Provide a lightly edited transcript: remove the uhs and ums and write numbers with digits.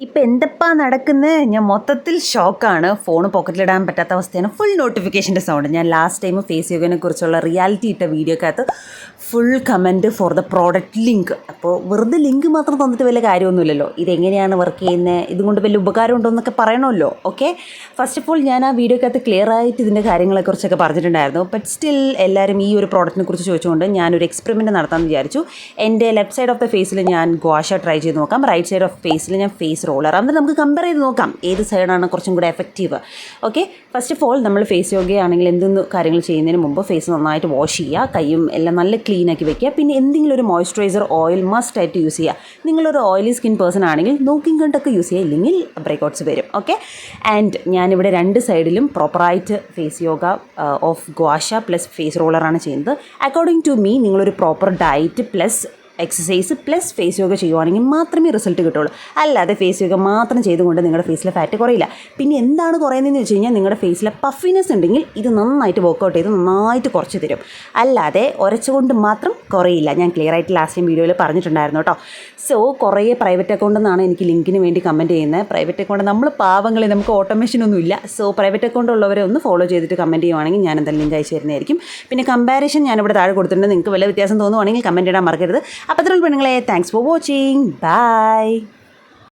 ഇപ്പം എന്തപ്പാ നടക്കുന്നത്? ഞാൻ മൊത്തത്തിൽ ഷോക്കാണ്. ഫോൺ പോക്കറ്റിലിടാൻ പറ്റാത്ത അവസ്ഥയാണ്. ഫുൾ നോട്ടിഫിക്കേഷൻ്റെ സൗണ്ട്. ഞാൻ ലാസ്റ്റ് ടൈം ഫേസ് യോഗനെ കുറിച്ചുള്ള റിയാലിറ്റി ഇട്ട വീഡിയോക്കകത്ത് full comment for the product link. അപ്പോൾ വെറുതെ ലിങ്ക് മാത്രം തന്നിട്ട് വലിയ കാര്യമൊന്നുമില്ലല്ലോ. ഇതെങ്ങനെയാണ് വർക്ക് ചെയ്യുന്നത്, ഇതുകൊണ്ട് വലിയ ഉപകാരം ഉണ്ടോ എന്നൊക്കെ പറയണമല്ലോ. ഓക്കെ, ഫസ്റ്റ് ഓഫ് ഓൾ ഞാൻ ആ വീഡിയോക്കകത്ത് ക്ലിയർ ആയിട്ട് ഇതിൻ്റെ കാര്യങ്ങളെക്കുറിച്ചൊക്കെ പറഞ്ഞിട്ടുണ്ടായിരുന്നു. ബട്ട് സ്റ്റിൽ എല്ലാവരും ഈ ഒരു പ്രോഡക്റ്റിനെ കുറിച്ച് ചോദിച്ചുകൊണ്ട് ഞാനൊരു എക്സ്പെരിമെൻറ്റ് നടത്താമെന്ന് വിചാരിച്ചു. എൻ്റെ ലെഫ്റ്റ് സൈഡ് ഓഫ് ദ ഫേസിൽ ഞാൻ ഗുവാഷ ട്രൈ ചെയ്ത് നോക്കാം, റൈറ്റ് സൈഡ് ഓഫ് ഫേസിൽ ഞാൻ ഫേസ് റോളർ. എന്നിട്ട് നമുക്ക് കമ്പയർ ചെയ്ത് നോക്കാം ഏത് സൈഡാണ് കുറച്ചും കൂടെ effective. Okay, first of all നമ്മൾ ഫേസ് യോഗയാണെങ്കിൽ എന്തെന്ന് കാര്യങ്ങൾ ചെയ്യുന്നതിന് മുമ്പ് ഫേസ് നന്നായിട്ട് വാഷ് ചെയ്യുക, കൈയും എല്ലാം നല്ല ക്ലീൻ ആക്കി വെക്കുക. പിന്നെ എന്തെങ്കിലും ഒരു മോയ്സ്ചറൈസർ ഓയിൽ മസ്റ്റ് ആയിട്ട് യൂസ് ചെയ്യുക. നിങ്ങളൊരു ഓയിലി സ്കിൻ പേഴ്സൺ ആണെങ്കിൽ നോക്കിയും കണ്ടൊക്കെ യൂസ് ചെയ്യുക, ഇല്ലെങ്കിൽ ബ്രേക്ക്ഔട്ട്സ് വരും. ഓക്കെ, ആൻഡ് ഞാനിവിടെ രണ്ട് സൈഡിലും പ്രോപ്പറായിട്ട് face yoga of gua sha plus face റോളറാണ് ചെയ്യുന്നത്. അക്കോർഡിംഗ് ടു മീ നിങ്ങളൊരു proper diet plus exercise plus face yoga ചെയ്യുവാണെങ്കിൽ മാത്രമേ റിസൾട്ട് കിട്ടുള്ളൂ. അല്ലാതെ ഫേസ് യോഗ മാത്രം ചെയ്തുകൊണ്ട് നിങ്ങളുടെ ഫേസിലെ ഫാറ്റ് കുറയില്ല. പിന്നെ എന്താണ് കുറയുന്നതെന്ന് വെച്ച് കഴിഞ്ഞാൽ നിങ്ങളുടെ ഫേസിലെ പഫിനെസ് ഉണ്ടെങ്കിൽ ഇത് നന്നായിട്ട് വർക്കൗട്ട് ചെയ്ത് നന്നായിട്ട് കുറച്ച് തരും. അല്ലാതെ ഉരച്ചുകൊണ്ട് മാത്രം കുറയില്ല. ഞാൻ ക്ലിയർ ആയിട്ട് ലാസ്റ്റ് ടൈം വീഡിയോയിൽ പറഞ്ഞിട്ടുണ്ടായിരുന്നു കേട്ടോ. സോ കുറേ പ്രൈവറ്റ് അക്കൗണ്ടിൽ നിന്നാണ് എനിക്ക് ലിങ്കിന് വേണ്ടി കമൻറ്റ് ചെയ്യുന്നത്. പ്രൈവറ്റ് അക്കൗണ്ട് നമ്മൾ പാവങ്ങളെ, നമുക്ക് ഓട്ടോമേഷനൊന്നുമില്ല. സോ പ്രൈവറ്റ് അക്കൗണ്ട് ഉള്ളവരെ ഒന്ന് ഫോളോ ചെയ്തിട്ട് കമൻറ്റ് ചെയ്യുവാണെങ്കിൽ ഞാൻ എന്തായാലും ലിങ്ക് അയച്ചു തരുന്നതായിരിക്കും. പിന്നെ കമ്പാരിഷൻ ഞാനിവിടെ താഴെ കൊടുത്തിട്ടുണ്ട്. നിങ്ങൾക്ക് വല്ല വ്യത്യാസം തോന്നുവാണെങ്കിൽ കമൻറ്റ് ഇടാൻ മറക്കരുത്. അപ്പോൾ അത്രയുള്ള പെണ്ണുങ്ങളെ, താങ്ക്സ് ഫോർ വാച്ചിങ്, ബൈ.